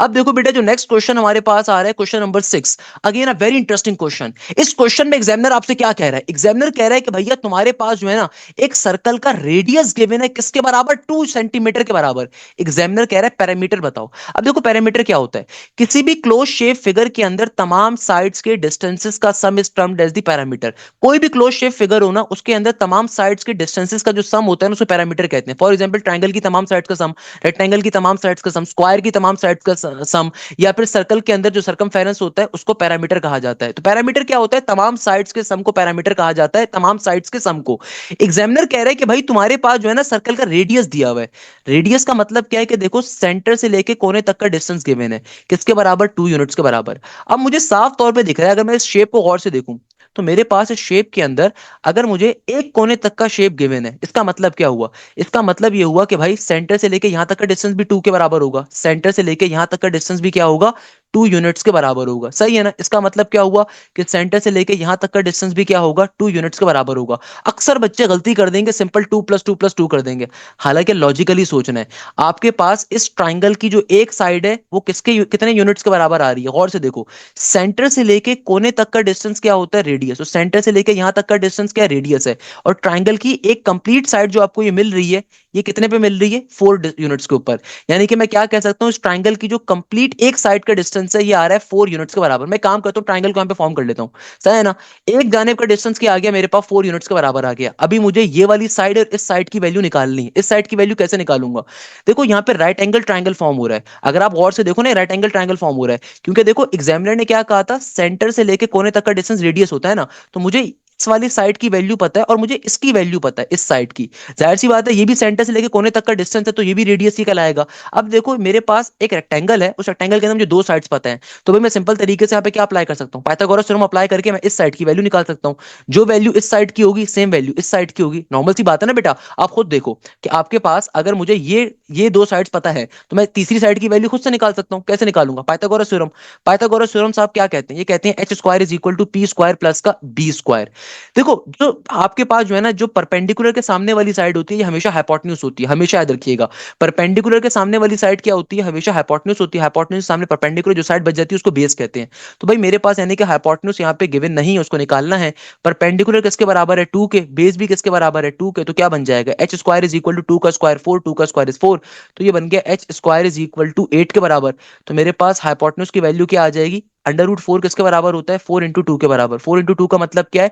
अब देखो बेटा जो नेक्स्ट क्वेश्चन हमारे पास आ रहा है question number 6। Again a very interesting question. इस क्वेश्चन में एग्जामिनर आपसे क्या कह रहा है, एग्जामिनर कह रहा है कि भैया तुम्हारे पास जो है ना एक सर्कल का रेडियस गिवन है किसके बराबर 2 सेंटीमीटर के बराबर। एग्जामिनर कह रहा है पैरामीटर बताओ। अब देखो पैरामीटर क्या होता है, किसी भी क्लोज शेप फिगर के अंदर तमाम साइड्स के डिस्टेंसेस का sum is termed as the parameter. कोई भी क्लोज शेप फिगर हो ना उसके अंदर तमाम साइड्स के डिस्टेंसेस का जो सम होता है ना उसको पैरामीटर कहते हैं। फॉर एग्जांपल ट्रायंगल की तमाम साइड्स का सम, रेक्टेंगल की तमाम साइड्स का सम, स्क्वायर की तमाम साइड्स का सम, या फिर सर्कल के अंदर जो सर्कमफेरेंस होता है उसको पैरामीटर कहा जाता है। तो पैरामीटर क्या होता है, तमाम साइड्स के सम को पैरामीटर कहा जाता है, तमाम साइड्स के सम को। एग्जामिनर कह रहा है कि भाई तुम्हारे पास जो है ना सर्कल का रेडियस दिया हुआ है। रेडियस का मतलब क्या है कि देखो सेंटर से लेके कोने तक का डिस्टेंस गिवन है किसके बराबर 2 यूनिट्स के बराबर। अब मुझे साफ तौर पे दिख रहा है, अगर मैं इस शेप को गौर से देखूं तो मेरे पास इस शेप के अंदर अगर मुझे एक कोने तक का शेप गिवन है, इसका मतलब क्या हुआ, इसका मतलब ये हुआ कि भाई सेंटर से लेके यहां तक का डिस्टेंस भी 2 के बराबर होगा, सेंटर से लेके यहां तक का डिस्टेंस भी क्या होगा 2 यूनिट्स के बराबर होगा। सही है ना। इसका मतलब क्या हुआ कि सेंटर से लेके यहां तक का डिस्टेंस भी क्या होगा 2 यूनिट्स के बराबर होगा। अक्सर बच्चे गलती कर देंगे, सिंपल 2 + 2 + 2 कर देंगे, हालांकि लॉजिकली सोचना है। आपके पास इस ट्राइंगल की जो एक साइड है वो किसके कितने यूनिट्स के बराबर आ रही है, गौर से देखो। सेंटर से लेके कोने तक का डिस्टेंस क्या होता है रेडियस, तो सेंटर से लेके यहां तक का डिस्टेंस क्या रेडियस है, और ट्राइंगल की एक कंप्लीट साइड जो आपको ये मिल रही है ये कितने पे मिल रही है 4 यूनिट्स के ऊपर। यानी कि मैं क्या कह सकता हूं, इस ट्राइंगल की जो कंप्लीट एक साइड का डिस्टेंस है ये आ रहा है 4 यूनिट्स के बराबर। मैं काम करता हूं ट्राइंगल को यहां पे फॉर्म कर लेता हूं, सही है ना। एक जानिब का डिस्टेंस क्या आ गया मेरे पास 4 यूनिट्स के बराबर आ गया। अभी मुझे ये वाली साइड और इस साइड की वैल्यू निकालनी है। इस साइड की वैल्यू कैसे निकालूंगा, देखो यहाँ पे राइट एंगल ट्राइंगल फॉर्म हो रहा है। अगर आप गौर से देखो ना राइट एंगल ट्राइंगल फॉर्म हो रहा है, क्योंकि देखो एग्जामिनर ने क्या कहा था, सेंटर से लेके कोने तक का डिस्टेंस रेडियस होता है ना, तो मुझे इस वाली साइड की वैल्यू पता है और मुझे इसकी वैल्यू पता है इस साइड की। जाहिर सी बात है ये भी सेंटर से लेके कोने तक का डिस्टेंस है तो ये भी रेडियस ही कहलाएगा। अब देखो मेरे पास एक रेक्टेंगल है, उस रेक्टेंगल के अंदर मुझे दो साइड्स पता है, तो भाई मैं सिंपल तरीके से यहाँ पे क्या अप्लाई कर सकता हूँ, पाइथागोरस थ्योरम अप्लाई करके मैं इस साइड की वैल्यू निकाल सकता हूँ। जो वैल्यू इस साइड की होगी सेम वैल्यू इस साइड की होगी। नॉर्मल सी बात है ना बेटा। आप खुद देखो कि आपके पास अगर मुझे ये दो साइड्स पता है तो मैं तीसरी साइड की वैल्यू खुद से निकाल सकता हूँ। कैसे निकालूंगा, पाइथागोरस थ्योरम। पाइथागोरस थ्योरम साहब क्या कहते हैं, ये कहते हैं h² = p² + का b²। देखो जो आपके पास जो है ना, जो परपेंडिकुलर के सामने वाली साइड होती है ये हमेशा हाइपोटेन्यूज होती है, हमेशा याद रखिएगा। परपेंडिकुलर के सामने वाली साइड क्या होती है, हमेशा हाइपोटेन्यूज होती है। हाइपोटेन्यूज सामने परपेंडिकुलर जो साइड बच जाती है उसको बेस कहते हैं। तो भाई मेरे पास यानी कि हाइपोटेन्यूज यहाँ पे गिवन नहीं है, उसको निकालना है। परपेंडिकुलर किसके बराबर है, 2 के, बेस भी किसके बराबर है, 2 के। तो क्या बन जाएगा, H square is equal to 2 का स्क्वायर 4, 2 का स्क्वायर इज 4, तो ये बन गया H square is equal to 8 के बराबर। तो मेरे पास हाइपोटेन्यूज की वैल्यू क्या आ जाएगी, अंडर रूट 4 किसके बराबर होता है, 4 इंटू 2 के बराबर। 4 इंटू 2 का मतलब क्या है,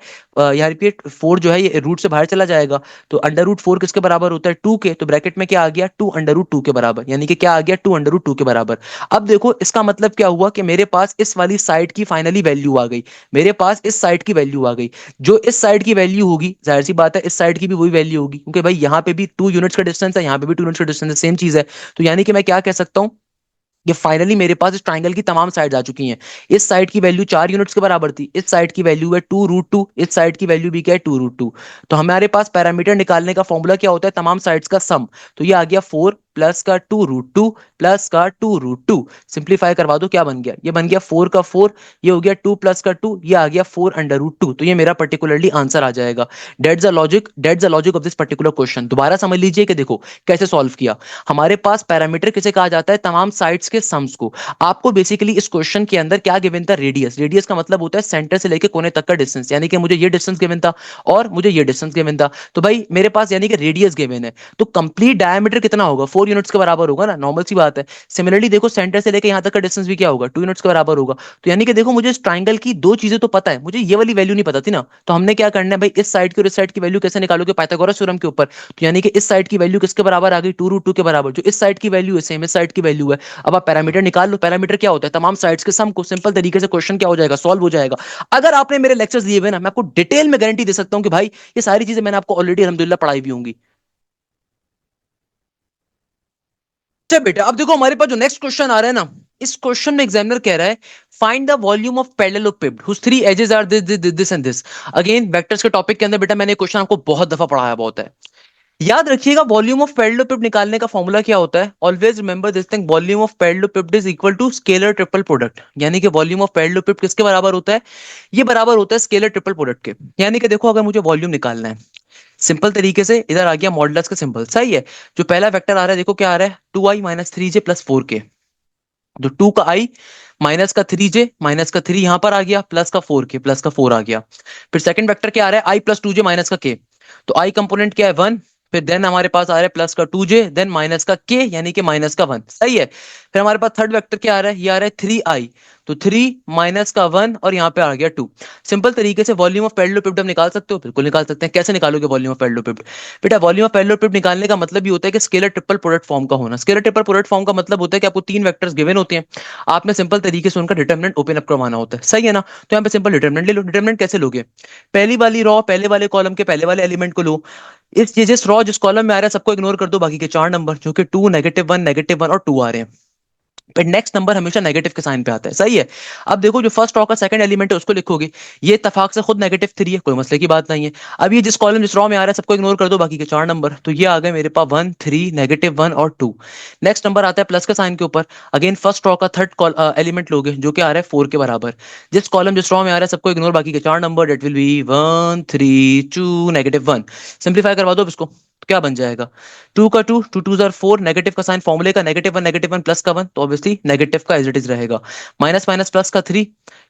यहाँ रिपीट 4 जो है ये रूट से बाहर चला जाएगा, तो अंडर रूट 4 किसके बराबर होता है, 2 के। तो ब्रैकेट में क्या आ गया, 2 अंडर रूट 2 के बराबर, यानी कि क्या आ गया, 2 अंडर रूट 2 के बराबर। अब देखो इसका मतलब क्या हुआ कि मेरे पास इस वाली साइड की फाइनली वैल्यू आ गई, मेरे पास इस साइड की वैल्यू आ गई। जो इस साइड की वैल्यू होगी, जाहिर सी बात है इस साइड की भी वही वैल्यू होगी, क्योंकि भाई यहाँ पे भी 2 यूनिट्स का डिस्टेंस है, यहाँ पे भी 2 यूनिट्स का डिस्टेंस है, सेम चीज है। तो यानी कि मैं क्या कह सकता हूँ, ये फाइनली मेरे पास इस ट्राइंगल की तमाम साइड आ चुकी हैं। इस साइड की वैल्यू 4 यूनिट्स के बराबर थी, इस साइड की वैल्यू है 2 रूट 2, इस साइड की वैल्यू भी क्या है, 2 रूट 2। तो हमारे पास पैरामीटर निकालने का फॉर्मूला क्या होता है, तमाम साइड्स का सम। तो ये आ गया 4 प्लस का 2 रूट 2 प्लस का 2 रूट 2। सिंप्लीफाई करवा दो, क्या बन गया, ये बन गया 4 का 4, ये हो गया 2 प्लस का 2, ये आ गया 4 अंडर रूट 2। तो ये मेरा पर्टिकुलरली आंसर आ जाएगा। That's the logic of this particular question. दोबारा समझ लीजिए कि देखो कैसे सॉल्व किया। हमारे पास पैरामीटर किसे कहा जाता है, तमाम साइड्स के सम्स को। आपको बेसिकली इस क्वेश्चन के अंदर क्या गिवन था, रेडियस। रेडियस का मतलब होता है सेंटर से लेकर कोने तक का डिस्टेंस, यानी कि मुझे ये डिस्टेंस गिवन था और मुझे ये डिस्टेंस गिवन था। तो भाई मेरे पास यानी कि रेडियस गिवन है, तो कंप्लीट डायमीटर कितना होगा, 4 यूनिट्स के बराबर होगा ना, नॉर्मल सी बात है। सिमिलरली देखो सेंटर से लेकर यहां तक का डिस्टेंस भी क्या होगा, 2 यूनिट्स के बराबर होगा। तो यानी कि देखो मुझे इस ट्राइंगल की दो चीजें तो पता है, मुझे ये वाली वैल्यू नहीं पता थी ना। तो हमने क्या करना है भाई, इस साइड की और इस साइड की वैल्यू कैसे निकालोगे, पाइथागोरस थ्योरम के ऊपर। तो यानी कि इस साइड की वैल्यू किसके बराबर आ गई, 2 रूट 2 के बराबर। जो इस साइड की वैल्यू है सेम इस साइड की वैल्यू है। अब आप पैरामीटर निकाल लो। पैरामीटर क्या होता है, तमाम साइड्स के सम को। सिंपल तरीके से क्वेश्चन क्या हो जाएगा, सॉल्व हो जाएगा। अगर आपने मेरे लेक्चर्स दिए हुए ना, मैं आपको डिटेल में गारंटी दे सकता हूं कि भाई ये सारी चीजें मैंने आपको ऑलरेडी अल्हम्दुलिल्लाह पढ़ाई भी होंगी। अच्छा बेटा, अब देखो हमारे पास जो नेक्स्ट क्वेश्चन आ रहा है ना, इस क्वेश्चन में एग्जामिनर कह रहा है find the volume of parallelopiped whose three edges are this and this. Again vectors के टॉपिक के अंदर बेटा मैंने क्वेश्चन आपको बहुत दफा पढ़ाया, बहुत है। याद रखिएगा वॉल्यूम ऑफ पैरेललोपिड निकालने का फॉर्मूला क्या होता है, always remember this thing, volume of parallelopiped is equal to scalar triple product. यानी कि वॉल्यूम ऑफ पैरेललोपिड किसके बराबर होता है, ये बराबर होता है स्केलर ट्रिपल प्रोडक्ट के। यानी कि देखो अगर मुझे वॉल्यूम निकालना है, सिंपल तरीके से इधर आ गया मॉडुलस का सिंबल, सही है। जो पहला वेक्टर आ रहा है देखो क्या आ रहा है, 2i-3j+4k। तो 2 का i माइनस का 3j माइनस का 3 यहां पर आ गया, प्लस का 4k प्लस का 4 आ गया। फिर सेकंड वेक्टर क्या आ रहा है, i प्लस 2j माइनस का k। तो i कंपोनेंट क्या है 1, फिर देन हमारे पास आ रहा है प्लस का 2j देन माइनस का k यानी कि माइनस का 1, सही है। फिर हमारे पास थर्ड वेक्टर क्या आ रहा है, ये आ रहा है 3i, तो 3 माइनस का 1 और यहाँ पे आ गया 2। सिंपल तरीके से वॉल्यूम ऑफ पैरेललोपिड हम निकाल सकते हो, बिल्कुल निकाल सकते हैं। कैसे निकालोगे वॉल्यूम ऑफ पैरेललोपिड, बेटा वॉल्यूम ऑफ पैरेललोपिड निकालने का मतलब ये होता है कि स्केलर ट्रिपल प्रोडक्ट फॉर्म का होना। स्केलर ट्रिपल प्रोडक्ट फॉर्म का मतलब होता है कि आपको 3 वेक्टर्स गिवन होते हैं, आपने सिंपल तरीके से उनका डिटरमिनेंट ओपन अप करवाना होता है, सही है ना। तो यहाँ पे सिंपल डिटरमिनेंट ले लो। डिटरमिनेंट कैसे लोगे, पहली वाली रॉ पहले वाले कॉलम के पहले वाले एलिमेंट को लो। इस ये जिस रॉ जिस कॉलम में आ रहा है सबको इग्नोर कर दो, बाकी के 4 नंबर जो कि 2 -1 और 2 आ रहे हैं। फिर नेक्स्ट नंबर हमेशा नेगेटिव के साइन पे आता है, सही है। अब देखो जो फर्स्ट रॉ का सेकंड एलिमेंट है उसको लिखोगे, ये इत्तेफाक से खुद -3 है, कोई मसले की बात नहीं है। अब ये जिस कॉलम जिस रॉ में आ रहा है सबको इग्नोर कर दो, बाकी के 4 नंबर। तो ये आ गए मेरे पास 1 3 -1 और 2। नेक्स्ट नंबर आता है प्लस का साइन के ऊपर। अगेन फर्स्ट रॉ का थर्ड एलिमेंट लोगे जो कि आ रहा है 4 के बराबर। जिस कॉलम जिस रॉ में आ रहा है सबको इग्नोर, बाकी के 4 नंबर, डेट विल बी 1 3 2 -1। सिंप्लीफाई करवा दो अब इसको, तो क्या बन जाएगा, 2 का 2 2 2 4, नेगेटिव का साइन फॉर्मूले का -1 प्लस का 1, तो ऑब्वियसली नेगेटिव का एज इट इज रहेगा। माइनस माइनस प्लस का 3,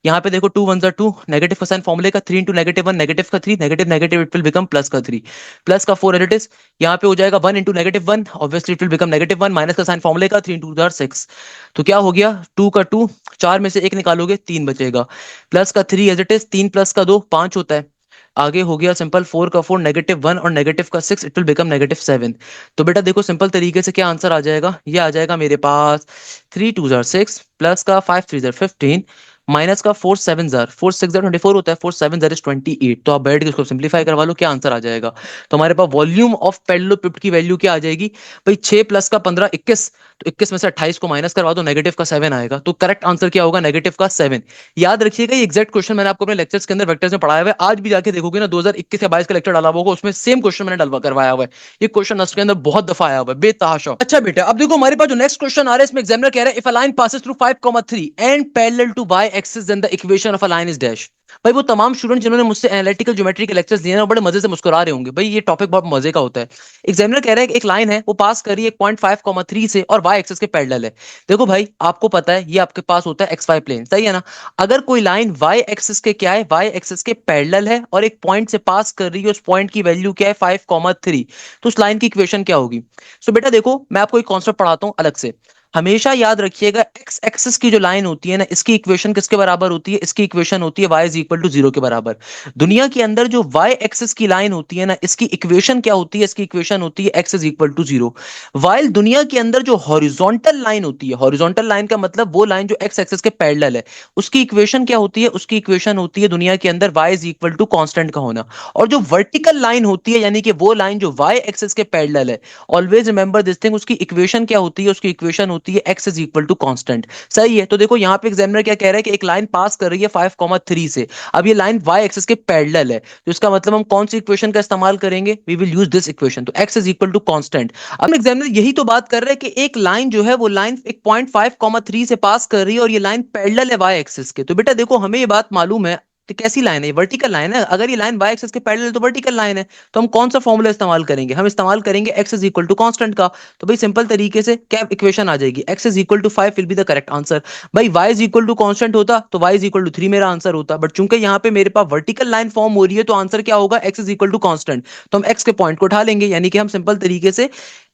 यहाँ पे देखो 2 1 2, नेगेटिव का साइन फॉर्मूले का 3 -1 नेगेटिव का 3, negative negative it will become plus का 3, प्लस का 4 एज इट इज। यहाँ पे हो जाएगा 1 -1, obviously it will become -1, minus का साइन फॉर्मूले का 3 2 6। तो क्या हो गया, 2 का 2, 4 में से 1 निकालोगे 3 बचेगा, प्लस का 3 एज इट इज, 3 प्लस का 2 5 होता है। आगे हो गया सिंपल 4 का 4 -1 और नेगेटिव का 6, इट विल बिकम -7। तो बेटा देखो सिंपल तरीके से क्या आंसर आ जाएगा, ये आ जाएगा मेरे पास 3 2 6 प्लस का 5 3 15 माइनस का 4 7 4 6 24 होता है, 4 7 इज 28। तो आप बैठ के इसको सिंप्लीफाई करवा लो, क्या आंसर आ जाएगा। तो हमारे पास वॉल्यूम ऑफ पैरेललोपिड की वैल्यू क्या आ जाएगी भाई, 6 प्लस का 15 21, तो 21 में से 28 को माइनस करवा दो, नेगेटिव का 7 आएगा। तो करेक्ट आंसर क्या होगा, नेगेटिव का 7। याद रखिएगा ये एग्जैक्ट क्वेश्चन मैंने आपको अपने लेक्चर्स के अंदर वेक्टर्स में पढ़ाया हुआ है। आज भी जाके देखोगे ना 2021 या 22 का लेक्चर डाला हुआ होगा, उसमें सेम क्वेश्चन मैंने डलवा करवाया हुआ है। ये क्वेश्चन नस्ट के अंदर बहुत दफा आया हुआ है बेतहाशा। अच्छा बेटा अब देखो हमारे पास जो नेक्स्ट क्वेश्चन आ रहा है इसमें एग्जामिनर कह रहा है if a line passes through 5, 3 and parallel to y axis then the equation of a line is dash. भाई वो तमाम स्टूडेंट जिन्होंने मुझसे एनालिटिकल ज्योमेट्री के लेक्चर्स लिए ना, बड़े मजे से मुस्कुरा रहे होंगे। भाई ये टॉपिक बहुत मजे का होता है। एग्जामिनर कह रहा है कि एक लाइन है वो पास कर रही है 0.5, 3 से और वाई एक्सिस के पैरेलल है। देखो भाई आपको पता है ये आपके पास होता है एक्स वाई प्लेन, सही है ना। अगर कोई लाइन वाई एक्सिस के क्या है, वाई एक्सिस के पैरेलल है और एक पॉइंट से पास कर रही है, उस पॉइंट की वैल्यू क्या है 5, 3, तो उस लाइन की इक्वेशन क्या होगी। सो बेटा देखो मैं आपको एक कॉन्सेप्ट पढ़ाता हूं अलग से। हमेशा याद रखिएगा एक्स एक्सिस की जो लाइन होती है ना, इसकी इक्वेशन किसके बराबर होती है, इसकी इक्वेशन होती है y इज इक्वल टू 0 के बराबर। दुनिया के अंदर जो y एक्सिस की लाइन होती है ना, इसकी इक्वेशन क्या होती है, इसकी इक्वेशन होती है x is equal to 0। While दुनिया के अंदर जो हॉरिजॉन्टल लाइन होती है, हॉरिजॉन्टल लाइन का मतलब वो लाइन जो x एक्सिस के पैरेलल है, उसकी इक्वेशन क्या होती है, उसकी इक्वेशन होती है दुनिया के अंदर y is equal to constant का होना। और जो वर्टिकल लाइन होती है, यानी कि वो लाइन जो y एक्सिस के पैरेलल है, ऑलवेज रिमेंबर दिस थिंग, उसकी इक्वेशन क्या होती है, उसकी इक्वेशन होती है x is equal to constant. सही है। तो देखो यहाँ पे एग्जामिनर क्या कह रहा है कि एक लाइन पास कर रही है 5, 3 से। अब ये लाइन y एक्सिस के पैरेलल है, तो इसका मतलब हम कौन सी इक्वेशन का इस्तेमाल करेंगे, we will use this equation, तो x is equal to constant. अब एग्जामिनर यही तो बात कर रहा है कि एक लाइन जो है वो लाइन एक 0.5, 3 से पास कर रही है और ये लाइन पैरेलल है y एक्सिस के। तो बेटा देखो हमें ये बात मालूम है, तो कैसी लाइन है, वर्टिकल लाइन है। अगर ये लाइन y एक्सिस के पैरेलल है तो वर्टिकल लाइन है। तो हम कौन सा फॉर्मूला इस्तेमाल करेंगे, हम इस्तेमाल करेंगे x is equal to constant का। तो भाई सिंपल तरीके से क्या इक्वेशन आ जाएगी, x is equal to 5 will be the correct answer. भाई y is equal to constant होता तो y इज इक्वल टू 3 मेरा आंसर होता, बट चूंकि यहाँ पे मेरे पास वर्टिकल लाइन फॉर्म हो रही है तो आंसर क्या होगा, x is equal to constant. तो हम x के पॉइंट को उठा लेंगे, यानी कि हम सिंपल तरीके से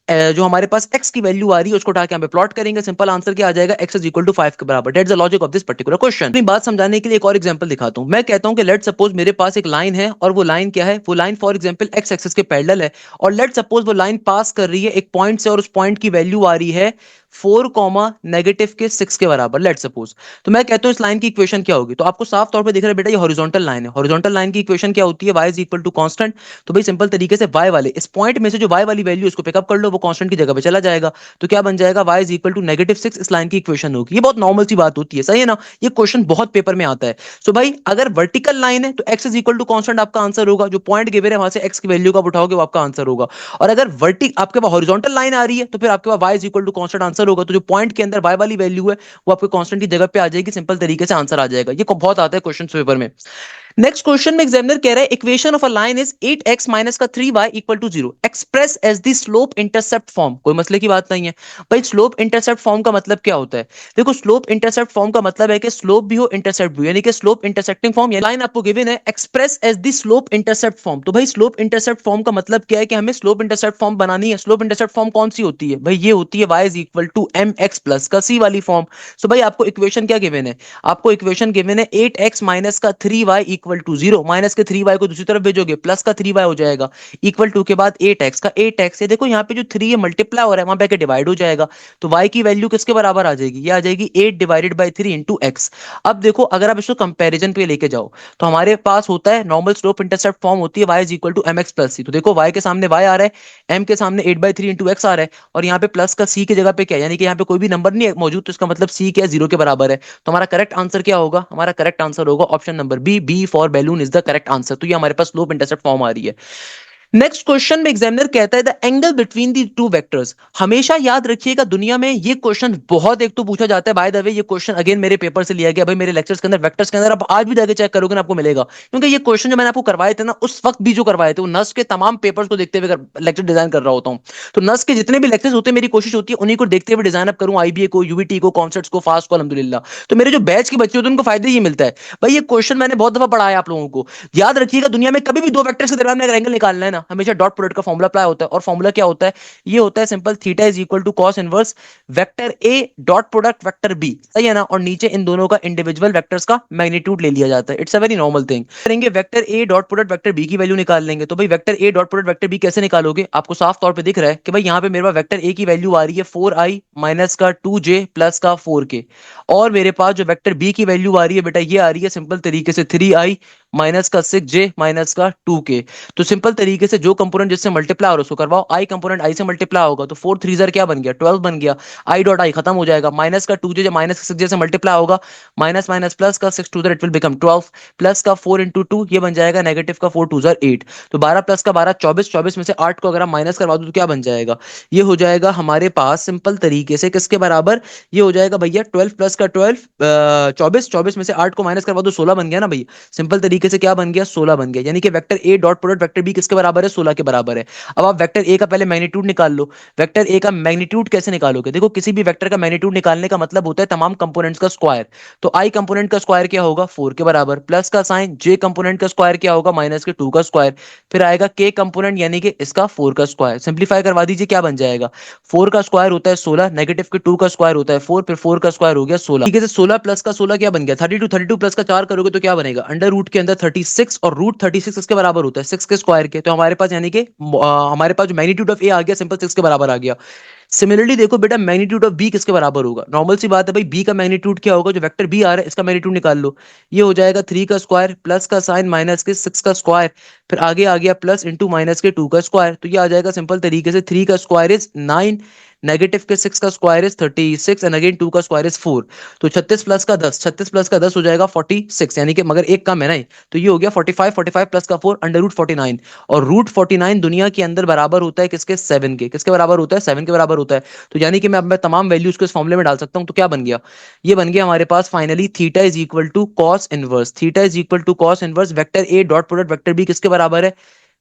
जो हमारे पास x की वैल्यू आ रही है उसको उठा के यहाँ पे प्लॉट करेंगे। सिंपल आंसर क्या आ जाएगा, x इज इक्वल टू 5 के बराबर। That's the logic of this particular question. अपनी बात समझाने के लिए एक और एग्जांपल दिखाता हूं। मैं कहता हूं कि लेट सपोज मेरे पास एक लाइन है और वो लाइन क्या है, वो line for example x axis के पैरेलल है और लेट सपोज वो लाइन पास कर रही है एक पॉइंट से और उस पॉइंट की वैल्यू आ रही है 4, -6 के बराबर, लेट सपोज। तो मैं कहता हूं इस लाइन की इक्वेशन क्या होगी। तो आपको साफ तौर पे दिख रहा है बेटा ये हॉरिजॉन्टल लाइन है। हॉरिजॉन्टल लाइन की इक्वेशन क्या होती है, y is equal to constant. तो भाई सिंपल तरीके से y वाले इस पॉइंट में से जो y वाली वैल्यू उसको पिकअप कर लो, वो कांस्टेंट की जगह पे चला जाएगा। तो क्या बन जाएगा, y इज इक्वल टू -6 इस लाइन की इक्वेशन होगी। ये बहुत नॉर्मल सी बात होती है, सही है ना। ये क्वेश्चन बहुत पेपर में आता है। सो भाई अगर वर्टिकल लाइन है तो x is equal to constant आपका आंसर होगा। जो पॉइंट गिवन है वहां से x की वैल्यू का उठाओगे वो आपका आंसर होगा। और अगर आपके पास हॉरिजॉन्टल लाइन आ रही है तो फिर आपके पास y is equal to constant answer होगा। तो जो पॉइंट के अंदर y वाली वैल्यू है वो आपके कांस्टेंट की जगह पे आ जाएगी, सिंपल तरीके से आंसर आ जाएगा। ये बहुत आता है क्वेश्चन पेपर में। नेक्स्ट क्वेश्चन में एग्जामिनर कह रहा है equation of a line is 8x minus का 3y equal to 0 express as the slope intercept form. कोई मसले की बात नहीं है। भाई स्लोप इंटरसेप्ट फॉर्म का मतलब क्या होता है, देखो स्लोप इंटरसेप्ट फॉर्म का मतलब है कि स्लोप भी हो इंटरसेप्ट भी हो, यानी कि स्लोप इंटरसेक्टिंग फॉर्म। ये लाइन आपको गिवन है express as the slope intercept form. तो भाई स्लोप इंटरसेप्ट फॉर्म का मतलब क्या है कि हमें स्लोप इंटरसेप्ट फॉर्म बनानी है। स्लोप इंटरसेप्ट फॉर्म कौन सी होती है, भाई ये होती है y is equal to mx plus का c वाली फॉर्म। सो भाई आपको इक्वेशन क्या गिवन है, आपको इक्वेशन गिवन है 8x माइनस का 3y इक्वल टू 0। माइनस के 3y को दूसरी तरफ भेजोगे प्लस का 3y हो जाएगा इक्वल टू के बाद 8x का 8x है। देखो यहाँ पे जो 3 है मल्टीप्लाई हो रहा है वहां पे डिवाइड हो जाएगा। तो y की वैल्यू किसके बराबर आ जाएगी, ये आ जाएगी 8 डिवाइडेड बाई 3 इंटू x। अब देखो अगर आप इसको कंपैरिजन पे लेके जाओ तो हमारे पास होता है नॉर्मल स्लोप इंटरसेप्ट फॉर्म होती है y is equal to mx plus c। तो देखो y के सामने y आ रहा है, m के सामने 8/3 इंटू x आ रहा है और यहाँ पे प्लस का c की जगह पे क्या है, यानी कि यहाँ पे कोई भी नंबर नहीं है मौजूद, तो इसका मतलब c क्या है, 0 के बराबर है। तो हमारा करेक्ट आंसर क्या होगा, हमारा करेक्ट आंसर होगा option number B for balloon is the correct answer. तो ये हमारे पास स्लोप इंटरसेप्ट फॉर्म आ रही है। नेक्स्ट क्वेश्चन में एग्जामिनर कहता है the angle between the two vectors. हमेशा याद रखिएगा दुनिया में ये क्वेश्चन बहुत एक तो पूछा जाता है। बाय द वे ये क्वेश्चन अगेन मेरे पेपर से लिया गया, भाई मेरे लेक्चर्स के अंदर वेक्टर्स के अंदर आप आज भी जाके चेक करोगे ना आपको मिलेगा, क्योंकि ये क्वेश्चन जो मैंने आपको करवाए थे ना उस वक्त भी जो करवाए थे वो नस के तमाम पेपर्स को देखते हुए लेक्चर डिजाइन कर रहा होता हूँ। तो नस के जितने भी लेक्चर्स होते हैं मेरी कोशिश होती है उन्हीं को देखते हुए डिजाइन अप करूँ, आईबीए को, यूबीटी को, कॉन्सेप्ट्स को, फास्ट को, अल्हम्दुलिल्लाह। तो मेरे जो बैच के बच्चे होते हैं उनको फायदा ये मिलता है। भाई ये क्वेश्चन मैंने बहुत दफा पढ़ाया आप लोगों को। याद रखिएगा दुनिया में कभी भी दो वेक्टर्स के दरमियान में अगर एंगल निकालना है ना, हमेशा डॉट प्रोडक्ट का फॉर्मूला अप्लाई होता है। और फॉर्मूला क्या होता है, ये होता है simple, theta is equal to cos inverse vector A dot product vector B, सही है ना। और नीचे इन दोनों का इंडिविजुअल वेक्टर्स का मैग्नीट्यूड ले लिया जाता है। It's a very normal thing. करेंगे vector A dot product vector B की वैल्यू निकाल लेंगे। तो भाई vector A dot product vector B कैसे निकालोगे, आपको साफ तौर पे दिख रहा है कि भाई यहाँ पे मेरे पास वेक्टर ए की वैल्यू आ रही है 4i माइनस का 2j प्लस का 4k, और मेरे पास जो वेक्टर बी की वैल्यू आ रही है बेटा ये आ रही है सिंपल तरीके से 3i माइनस का 6j माइनस का 2k। तो सिंपल तरीके से जो कंपोनेंट जिससे मल्टीप्लाई हो रहा है उसको करवाओ, आई कंपोनेंट आई से मल्टीप्लाई होगा तो 4 3 क्या बन गया 12 बन गया, आई डॉट आई खत्म हो जाएगा, माइनस का 2j जो माइनस का 6j से मल्टीप्लाई होगा, माइनस माइनस प्लस का 6 2 इट विल बिकम 12, प्लस का 4 इंटू 2 ये बन जाएगा नेगेटिव का 4 2 8। तो 12 प्लस का 12 24, 24 में से 8 को अगर हम माइनस करवा दो तो क्या बन जाएगा, ये हो जाएगा हमारे पास सिंपल तरीके से किसके बराबर, ये हो जाएगा भैया 12 प्लस का 12 24, 24 में से 8 को माइनस करवा दो 16 बन गया ना भैया, सिंपल तरीके से क्या बन गया 16 बन गया, यानी कि vector A dot product vector B किसके बराबर है 16 के बराबर है। अब आप वेक्टर ए का पहले मैग्नीट्यूड निकाल लो। वेक्टर ए का मैग्नीट्यूड कैसे निकालोगे, देखो किसी भी वेक्टर का मैग्नीट्यूड निकालने का मतलब होता है तमाम कंपोनेंट्स का स्क्वायर। तो आई कंपोनेंट का स्क्वायर क्या होगा 4 के बराबर, प्लस का साइन जे कंपोनेंट का स्क्वायर क्या होगा माइनस के 2 का स्क्वायर, फिर आएगा के कंपोनेंट यानी कि इसका 4 का स्क्वायर, सिंप्लीफाई करवा दीजिए क्या बन जाएगा, 4 का स्क्वायर होता है 16, नेगेटिव के 2 का स्क्वायर होता है 4, फिर 4 का स्क्वायर हो गया 16। ठीक है, 16 प्लस का 16 क्या बन गया 32, 32 प्लस का 4 करोगे तो क्या बनेगा अंडर रूट के अंदर 36, और रूट 36 इसके बराबर होता है 6 के स्क्वायर के। तो हमारे पास यानी कि हमारे पास जो मैग्नीट्यूड ऑफ ए आ गया सिंपल 6 के बराबर आ गया। सिमिलरली देखो बेटा मैग्नीट्यूड ऑफ बी किसके बराबर होगा, नॉर्मल सी बात है भाई, बी का मैग्नीट्यूड क्या होगा, जो वेक्टर बी आ रहा है इसका मैग्नीट्यूड निकाल लो, ये हो जाएगा 3 का स्क्वायर प्लस का साइन माइनस के 6 का स्क्वायर, फिर आगे आ गया प्लस इंटू माइनस के 2 का स्क्वायर, तो ये आ जाएगा सिंपल तरीके से 3 का स्क्वायर इज 9, नेगेटिव के 6 का स्क्वायर इज 36 एंड अगेन 2 का स्क्वायर इज 4। तो 36 प्लस का 10, 36 प्लस का 10 हो जाएगा 46, यानी कि मगर एक कम है ना, तो ये हो गया 45, 45 प्लस का 4 अंडर रूट 49, और रूट 49 दुनिया के अंदर बराबर होता है किसके 7 के, किसके बराबर होता है 7 के बराबर होता है। तो यानी कि मैं तमाम वैल्यूज को इस फॉर्मूले में डाल सकता हूं, तो क्या बन गया, ये बन गया हमारे पास finally theta is equal to cos inverse, theta is equal to cos inverse vector A dot product vector B किसके बराबर है,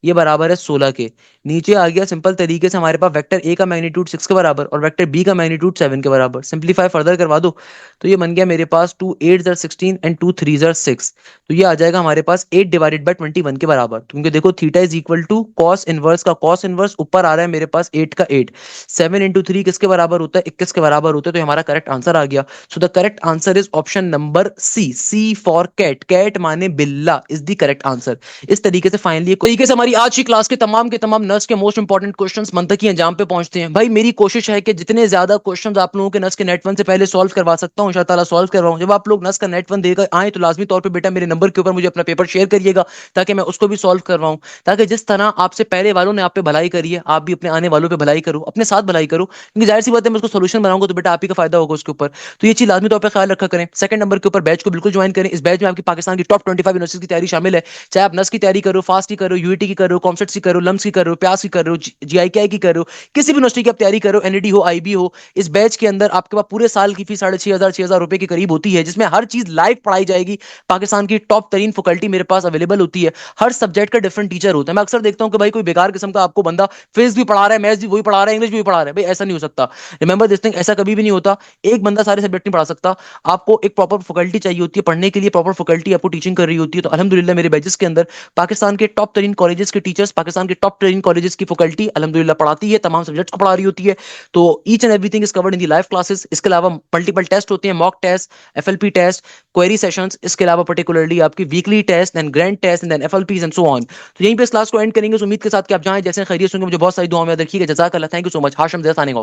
ये बराबर है 16 के। नीचे आ गया सिंपल तरीके से हमारे पास वेक्टर ए का मैग्नीट्यूड 6 के बराबर और वेक्टर बी का मैग्नीट्यूड 7 के बराबर, सिंपलीफाई फर्दर करवा दो तो ये बन गया मेरे पास 2 8 16 एंड 2 3 6, तो ये आ जाएगा हमारे पास 8 डिवाइडेड बाय 21 के बराबर। तो क्योंकि देखो theta is equal to cos inverse का कॉस इनवर्स ऊपर आ रहा है मेरे पास 8 का 8, 7 इंटू 3 किसके बराबर होता है 21 के बराबर होता है, तो हमारा करेक्ट आंसर आ गया। So the correct answer is option number C, C for cat, cat माने बिल्ला इज द करेक्ट आंसर। इस तरीके से फाइनली तरीके से हमारी आज की क्लास के तमाम नर्स के मोस्ट इंपॉर्टेंट क्वेश्चंस मंतकी अंजाम पे पहुंचते हैं। भाई मेरी कोशिश है कि जितने ज्यादा क्वेश्चंस आप लोगों के नर्स के नेट वन से पहले सॉल्व करवा सकता हूं इंशाल्लाह सॉल्व करवाऊं। जब आप लोग नर्स का नेट वन देकर आए तो लाजमी तौर पे बेटा मेरे नंबर के ऊपर मुझे अपना पेपर शेयर करिएगा ताकि मैं उसको भी सॉल्व करवाऊं, ताकि जिस तरह आपसे पहले वालों ने आप पे भलाई करी है आप भी अपने आने वालों पे भलाई करो, अपने साथ भलाई करो, क्योंकि जाहिर सी बात है मैं उसको सोल्यूशन बनाऊंगा तो बेटा आप ही का फायदा होगा उसके ऊपर। तो ये चीज लाजमी तौर पर ख्याल रखा करें। सेकंड नंबर के ऊपर बैच को बिल्कुल ज्वाइन करें, इस बैच में आपकी पाकिस्तान की टॉप 25 यूनिवर्सिटी की तैयारी शामिल है, चाहे आप नर्स की तैयारी करो, फास्ट की करो, यूईटी की करो, कॉमसेट्स की करो, लम्स की करो, प्यास की करो, जीआईकेआई की करो, किसी भी यूनिवर्सिटी की आप तैयारी करो, एनईडी हो आईबी हो, इस बैच के अंदर आपके पास पूरे साल की फीस 6,500 रुपए के करीब होती है, जिसमें हर चीज लाइव पढ़ाई जाएगी। पाकिस्तान की टॉप तरीन फैकल्टी मेरे पास अवेलेबल होती है, हर सब्जेक्ट का डिफरेंट टीचर होता है। मैं अक्सर देखता हूं कि भाई कोई बेकार किस्म का आपको बंदा फिजिक्स भी पढ़ा रहा है, मैथ्स भी वही पढ़ा रहा है, इंग्लिश भी पढ़ा रहा है, भाई ऐसा नहीं हो सकता। रिमेंबर दिस थिंग, ऐसा कभी भी नहीं होता, एक बंदा सारे सब्जेक्ट नहीं पढ़ा सकता। आपको एक प्रॉपर फैकल्टी चाहिए होती है पढ़ने के लिए, प्रॉपर फैकल्टी आपको टीचिंग कर रही होती है। तो अल्हम्दुलिल्लाह मेरे बैचेस के अंदर पाकिस्तान के टॉप तरीन कॉलेजेस के टीचर्स, पाकिस्तान के टॉप तरीन कॉलेजेस की फैकल्टी अल्हम्दुलिल्लाह पढ़ाती है, तमाम सब्जेक्ट्स को पढ़ा रही होती है। तो each and everything is covered in the live classes. इसके अलावा मल्टीपल टेस्ट होते हैं, mock test, FLP test, query sessions, इसके अलावा पर्टिकुलरली आपकी weekly test, then grand test and then FLPs and so on. तो यहीं पे इस क्लास को एंड करेंगे उस उम्मीद के साथ कि आप जाएं जैसे खैरियत होंगे। मुझे बहुत सारी दुआओं में याद रखिएगा। जज़ाकल्लाह, thank you so much. Hashim Zaid signing of.